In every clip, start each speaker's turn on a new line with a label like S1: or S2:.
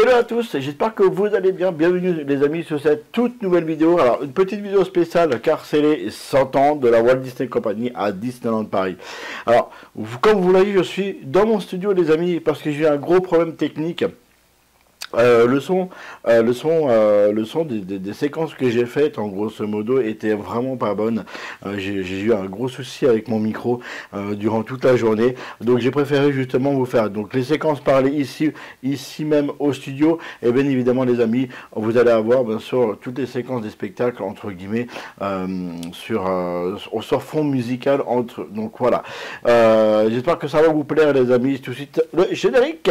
S1: Salut à tous, j'espère que vous allez bien. Bienvenue les amis sur cette toute nouvelle vidéo. Alors une petite vidéo spéciale car c'est les 100 ans de la Walt Disney Company à Disneyland Paris. Alors comme vous l'avez vu, je suis dans mon studio les amis parce que j'ai eu un gros problème technique. Le son des séquences que j'ai faites en grosso modo était vraiment pas bonne. J'ai eu un gros souci avec mon micro durant toute la journée, donc j'ai préféré justement vous faire donc les séquences parlées ici même au studio, et bien évidemment les amis vous allez avoir bien sûr toutes les séquences des spectacles entre guillemets sur fond musical donc voilà. J'espère que ça va vous plaire les amis. Tout de suite le générique.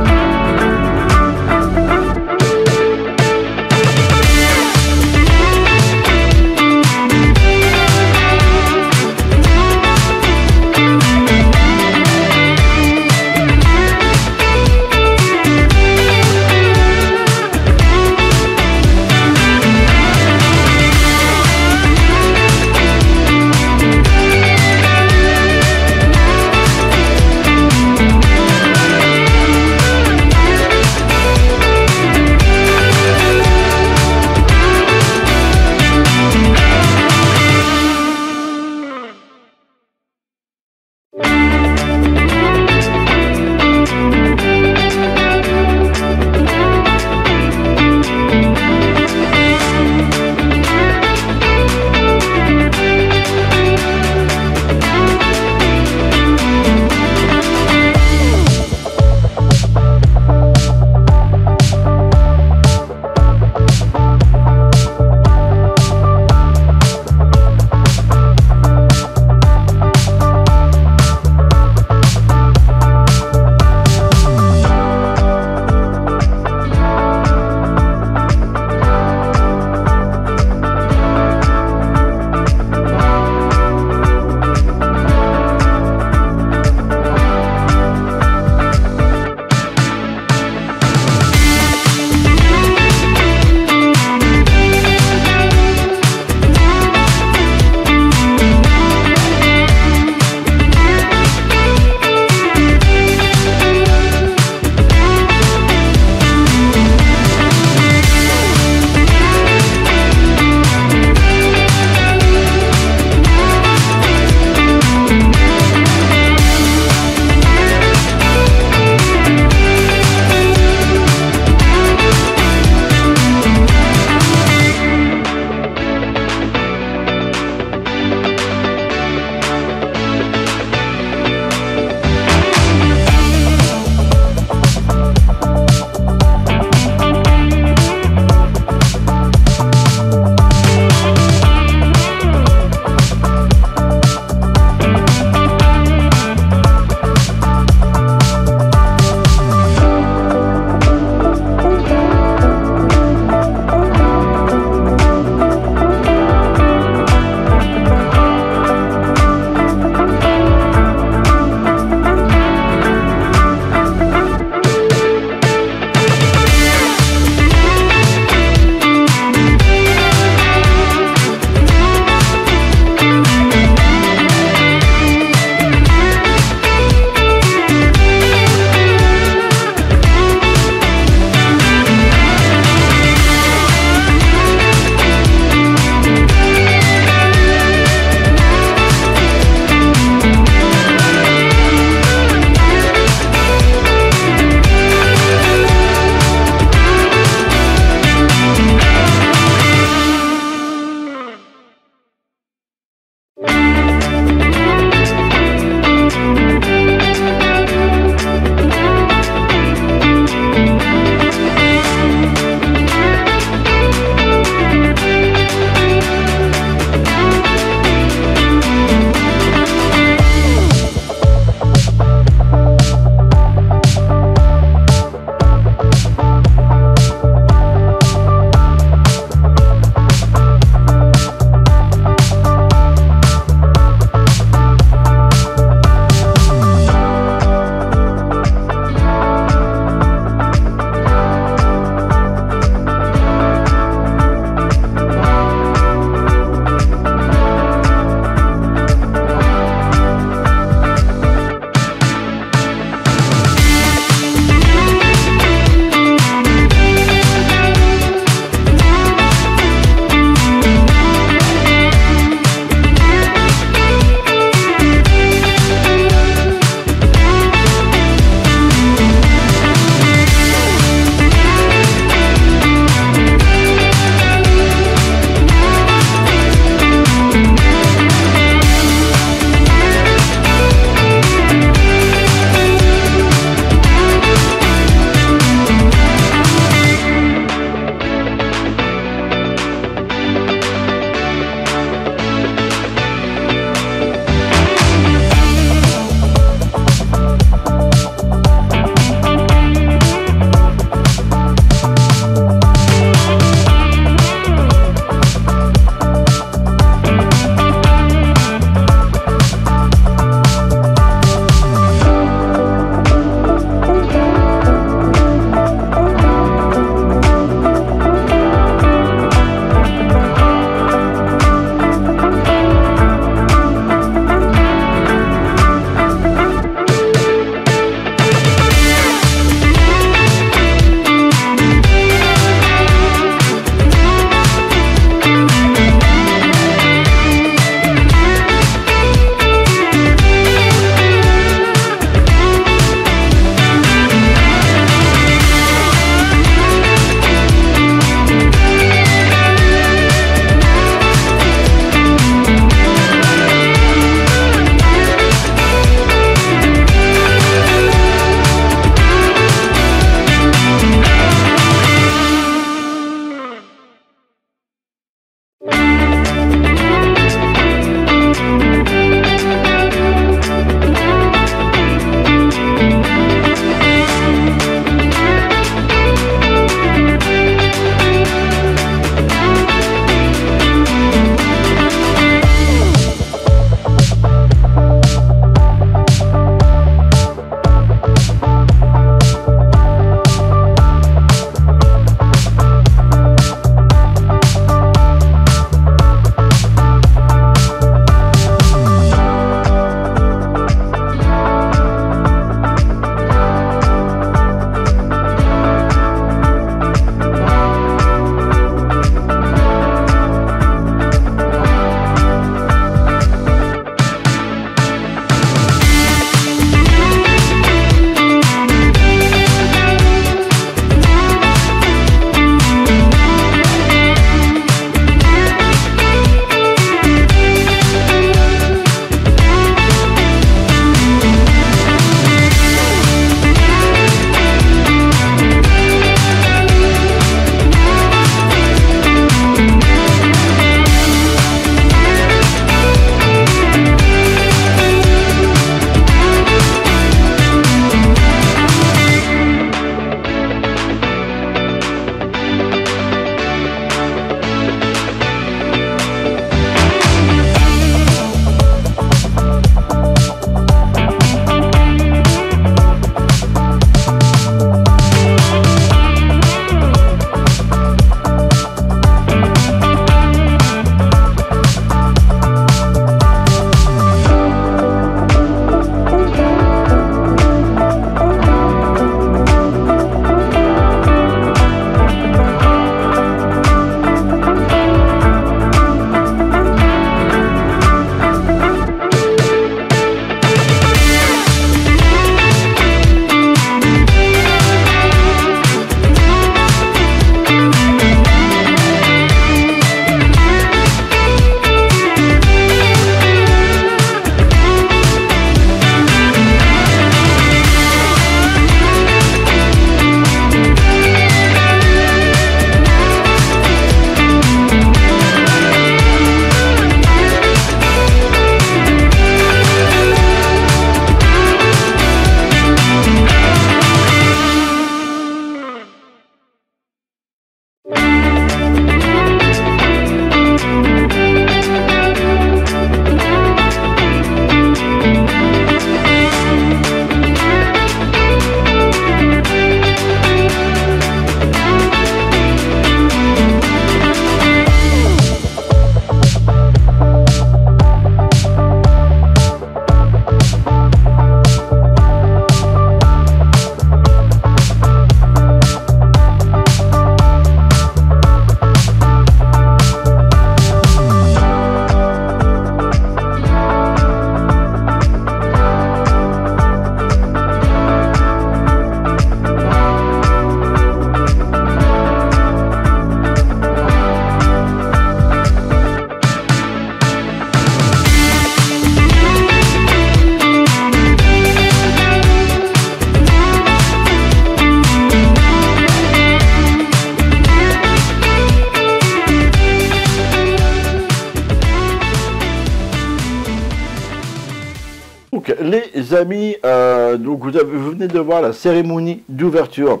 S1: Donc les amis, donc vous venez de voir la cérémonie d'ouverture.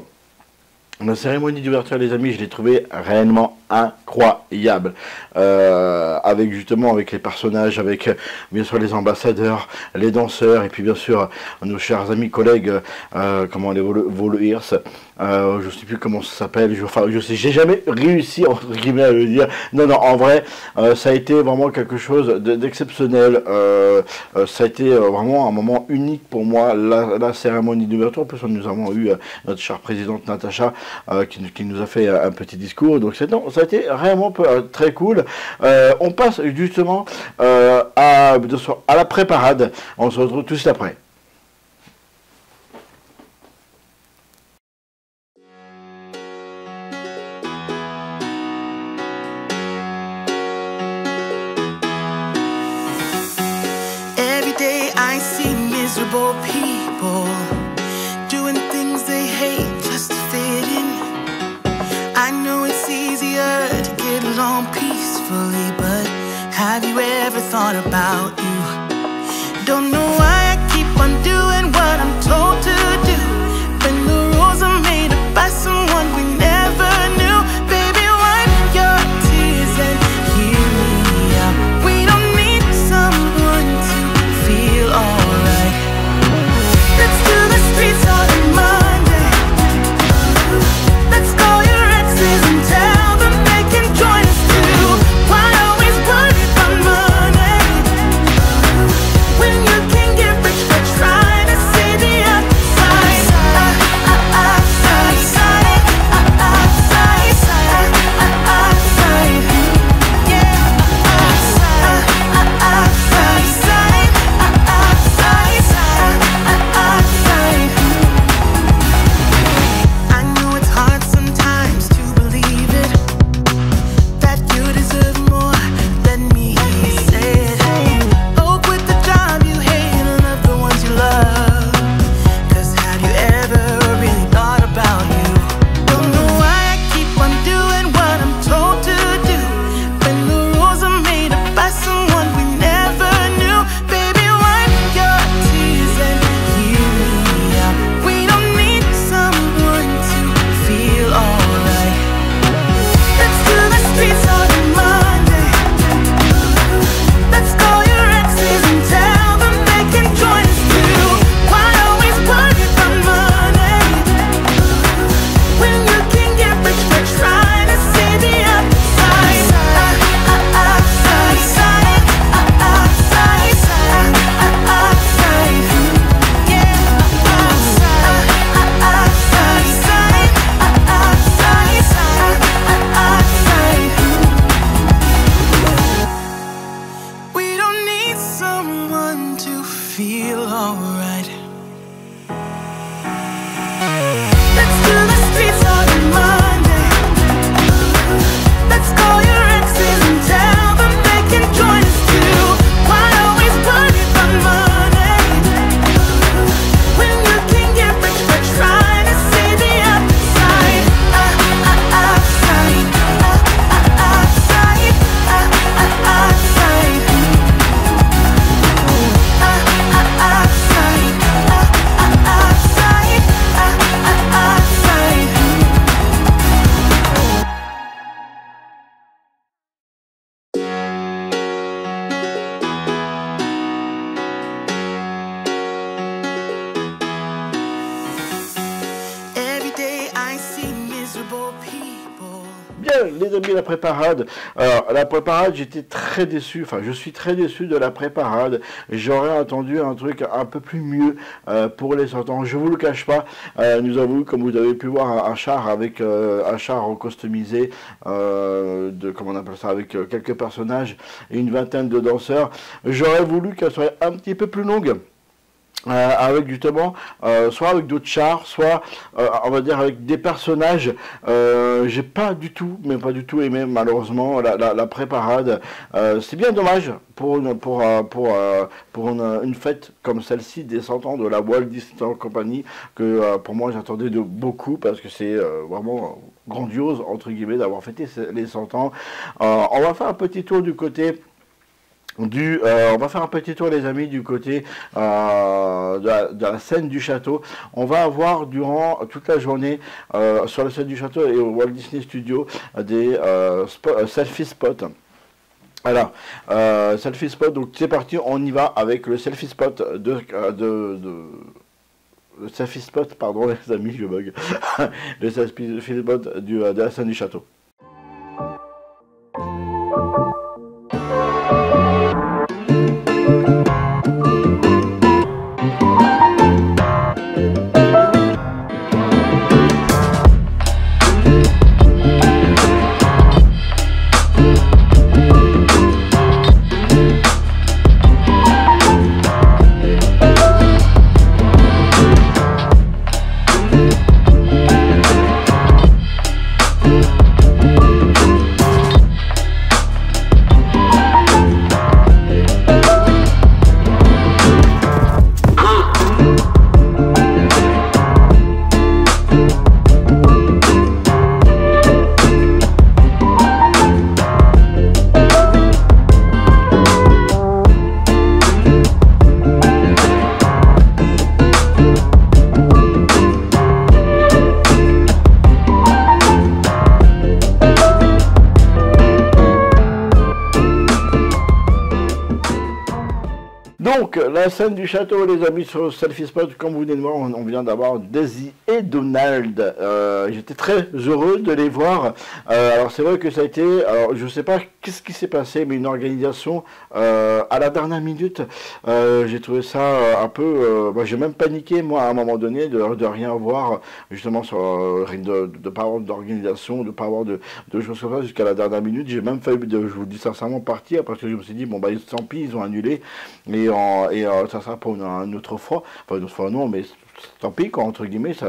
S1: La cérémonie d'ouverture, les amis, je l'ai trouvée réellement incroyable. Avec justement avec les personnages, avec bien sûr les ambassadeurs, les danseurs, et puis bien sûr nos chers amis collègues, comment les Voloirs, je sais plus comment ça s'appelle, je sais, j'ai jamais réussi entre guillemets à le dire. Non, non, en vrai, ça a été vraiment quelque chose d'exceptionnel. Ça a été vraiment un moment unique pour moi, la cérémonie d'ouverture. En plus, nous avons eu notre chère présidente Natacha qui nous a fait un petit discours. Donc ça a été vraiment très cool. On passe justement à la pré-parade. On se retrouve tout de suite après.
S2: Every day I see miserable people doing things they hate just to fit in. I know it's easier to get along peacefully, but have you ever thought about you? Don't know why I keep on doing what I'm told to do, when the rules are made up by someone we never knew. Baby, wipe your tears and hear me out. We don't need someone to feel alright. Let's do the streets on a Monday. Let's call your exes and tell them they can join us too. Why always worry about money when you can get rich by trying to see the outside? I know it's hard sometimes to believe it, that you deserve more. Let me say it. Hope with the job you hate and love the ones you love. 'Cause have you ever really thought about you? Don't know why I keep on doing what I'm told to do, when the rules are made up by someone we never knew. Baby, wipe your tears and hear me out. We don't need someone to feel alright. Let's do the streets on a Monday. Let's call your exes and tell them they can join us too. Why always worry about money when you can get rich by trying to see the outside? We don't need someone to feel alright. Let's do the streets on a Monday. Let's call your exes and tell them they can join us too. Why always worry about money when you can get rich by trying to see the outside? Every day I see miserable people.
S1: Bien, les amis, la pré-parade. Alors, la pré-parade, j'étais très déçu. Enfin, je suis très déçu de la pré-parade. J'aurais attendu un truc un peu plus mieux pour les sortants. Je vous le cache pas. Nous avons eu, comme vous avez pu voir, un char avec un char customisé comment on appelle ça, avec quelques personnages et une vingtaine de danseurs. J'aurais voulu qu'elle soit un petit peu plus longue. Avec justement, soit avec d'autres chars, soit on va dire avec des personnages. J'ai pas du tout, mais pas du tout aimé malheureusement la pré-parade. C'est bien dommage pour une fête comme celle-ci des 100 ans de la Walt Disney Company, que pour moi j'attendais de beaucoup, parce que c'est vraiment grandiose entre guillemets d'avoir fêté les 100 ans. On va faire un petit tour du côté On va faire un petit tour les amis du côté de la scène du château. On va avoir durant toute la journée sur la scène du château et au Walt Disney Studio des selfie spots. Alors, selfie spot, donc c'est parti, on y va avec le selfie spot le selfie spot, pardon les amis, je bug. Le selfie spot de la scène du château. Donc, la scène du château, les amis, sur le selfie spot, comme vous venez de voir, on vient d'avoir Daisy et Donald. J'étais très heureux de les voir. Alors, c'est vrai que ça a été, alors je sais pas qu'est-ce qui s'est passé, mais une organisation à la dernière minute. J'ai trouvé ça un peu, j'ai même paniqué, moi, à un moment donné, de rien voir, justement, sur de pas avoir d'organisation, de pas avoir de choses comme ça jusqu'à la dernière minute. J'ai même failli, je vous dis sincèrement, partir, parce que je me suis dit, bon, bah, tant pis, ils ont annulé. Et ça sera pour une autre fois, enfin une autre fois non, mais tant pis quoi, entre guillemets. Ça...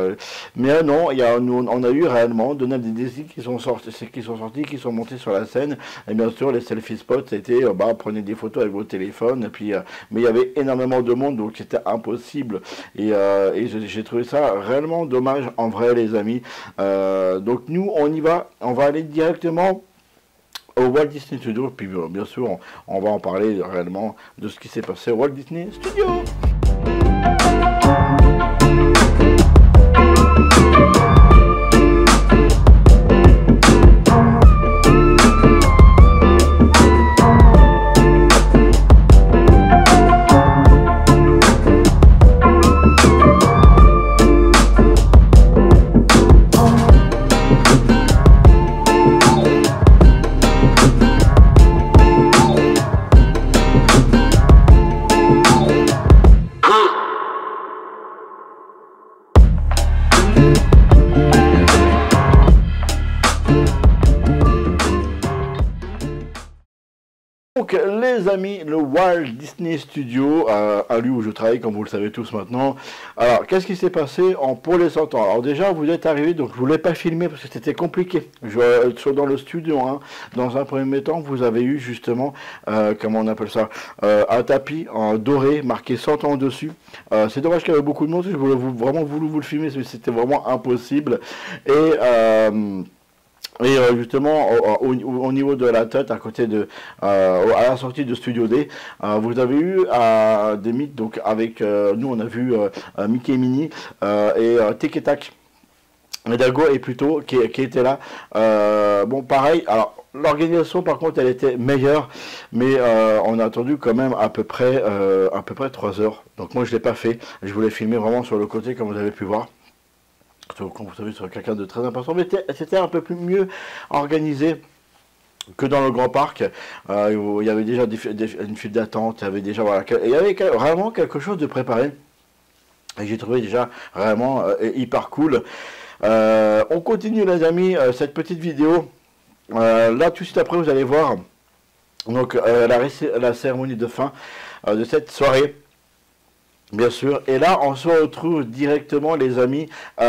S1: Mais non, on a eu réellement Donald et Daisy qui sont sortis, qui sont montés sur la scène. Et bien sûr, les selfie spots, c'était, prenez des photos avec vos téléphones. Et puis, mais il y avait énormément de monde, donc c'était impossible. Et j'ai trouvé ça réellement dommage en vrai, les amis. Donc nous, on y va, on va aller directement au Walt Disney Studio, puis bien sûr on va en parler réellement de ce qui s'est passé au Walt Disney Studio. Donc les amis, le Walt Disney Studio, un lieu où je travaille comme vous le savez tous maintenant. Alors qu'est-ce qui s'est passé pour les 100 ans? Alors déjà vous êtes arrivés, donc je ne voulais pas filmer parce que c'était compliqué. Dans le studio, hein, dans un premier temps vous avez eu justement, comment on appelle ça, un tapis en doré marqué 100 ans dessus. C'est dommage qu'il y avait beaucoup de monde, je voulais vraiment voulu vous le filmer, mais c'était vraiment impossible. Et justement, au niveau de la tête, à côté de, à la sortie de Studio D, vous avez eu des mythes, donc avec, nous on a vu Mickey et Minnie et Tic et Tac. Et Dago et Pluto qui était là. Bon, pareil, alors l'organisation par contre elle était meilleure, mais on a attendu quand même à peu près 3 heures. Donc moi je l'ai pas fait, je voulais filmer vraiment sur le côté comme vous avez pu voir. Comme vous savez, c'est quelqu'un de très important, mais c'était un peu plus mieux organisé que dans le grand parc. Il y avait déjà une file d'attente, il y avait déjà, voilà, il y avait vraiment quelque chose de préparé. Et j'ai trouvé déjà vraiment hyper cool. On continue les amis, cette petite vidéo. Là tout de suite après vous allez voir donc, la cérémonie de fin de cette soirée. Bien sûr, et là on se retrouve directement les amis, on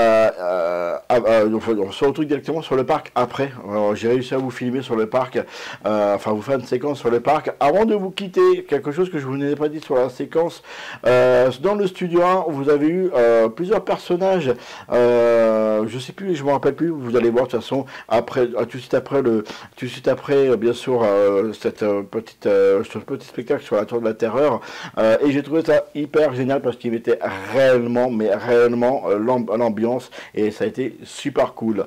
S1: se retrouve directement sur le parc après. J'ai réussi à vous filmer sur le parc, enfin vous faire une séquence sur le parc. Avant de vous quitter, quelque chose que je vous n'ai pas dit sur la séquence, dans le studio 1 vous avez eu plusieurs personnages, je sais plus, je me rappelle plus, vous allez voir de toute façon, après, tout de suite après bien sûr ce petit spectacle sur la Tour de la Terreur, et j'ai trouvé ça hyper génial parce qu'il mettait réellement, mais réellement l'ambiance et ça a été super cool.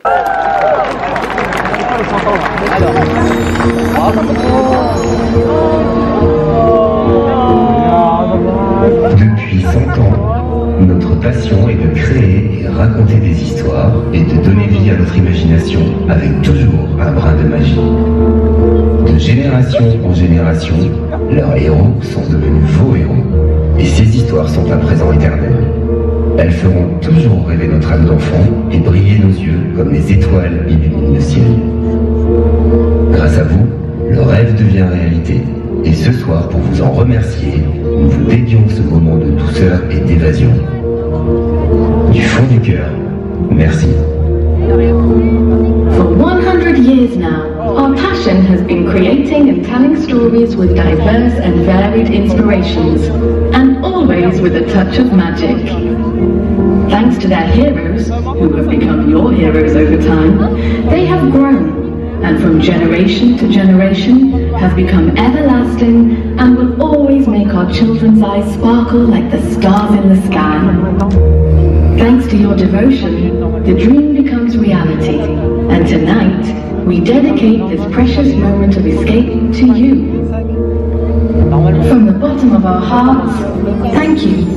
S3: Depuis 100 ans, notre passion est de créer et raconter des histoires et de donner vie à notre imagination avec toujours un brin de magie. De génération en génération, leurs héros sont devenus vos héros. Et ces histoires sont à présent éternelles. Elles feront toujours rêver notre âme d'enfant et briller nos yeux comme les étoiles illuminent le ciel. Grâce à vous, le rêve devient réalité. Et ce soir, pour vous en remercier, nous vous dédions ce moment de douceur et d'évasion. Du fond du cœur, merci.
S4: For 100 years now, our passion has been creating and telling stories with diverse and varied inspirations, and always with a touch of magic. Thanks to their heroes, who have become your heroes over time, they have grown, and from generation to generation have become everlasting and will always make our children's eyes sparkle like the stars in the sky. Thanks to your devotion, the dream becomes reality, and tonight, we dedicate this precious moment of escape to you. From the bottom of our hearts, thank you.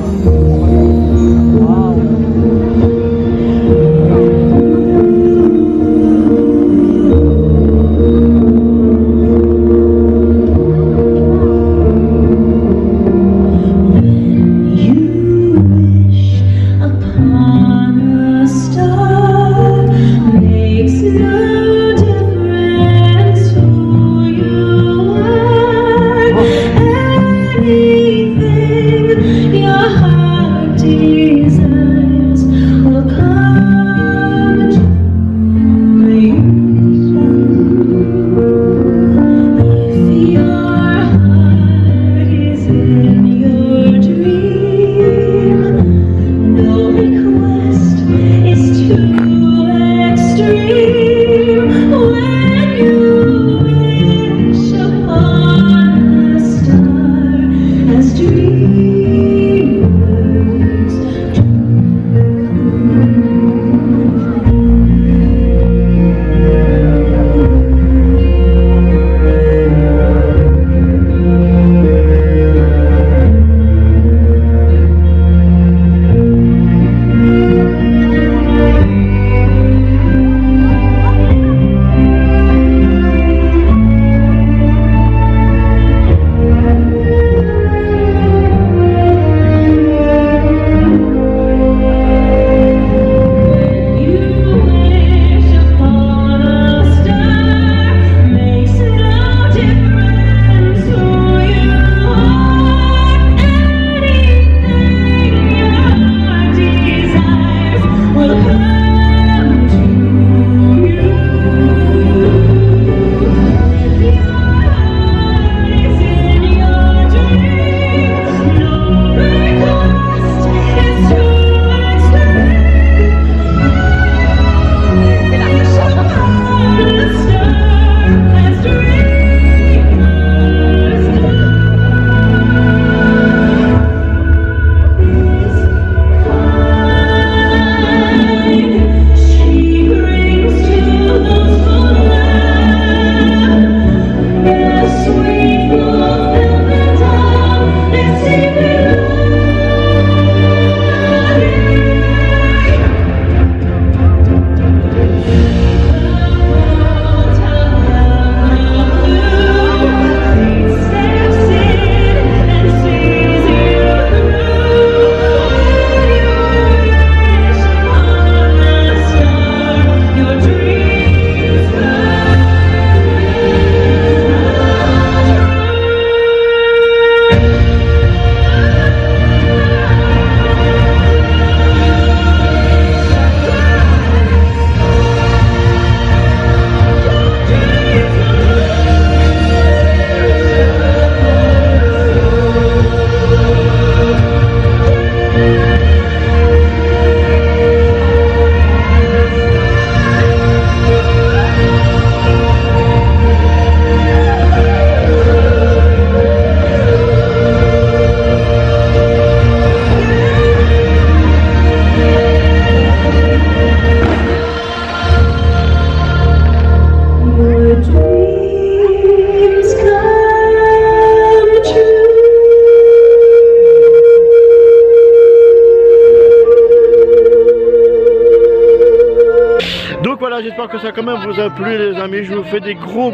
S1: voilà, j'espère que ça quand même vous a plu les amis. Je vous fais des gros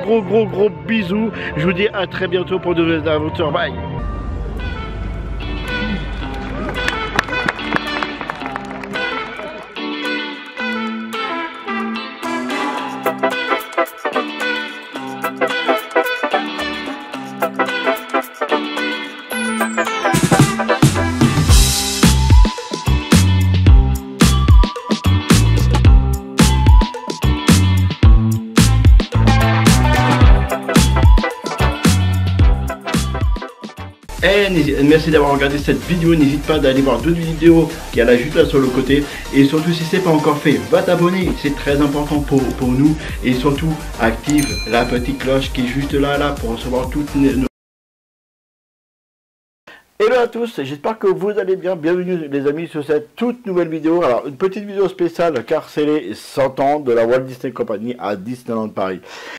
S1: bisous. Je vous dis à très bientôt pour de nouvelles aventures. Bye. Merci d'avoir regardé cette vidéo, n'hésite pas d'aller voir d'autres vidéos qui est là juste là sur le côté, et surtout si c'est pas encore fait, va t'abonner, c'est très important pour nous, et surtout active la petite cloche qui est juste là pour recevoir toutes nos... Hello à tous, j'espère que vous allez bien, bienvenue les amis sur cette toute nouvelle vidéo. Alors une petite vidéo spéciale car c'est les 100 ans de la Walt Disney Company à Disneyland Paris.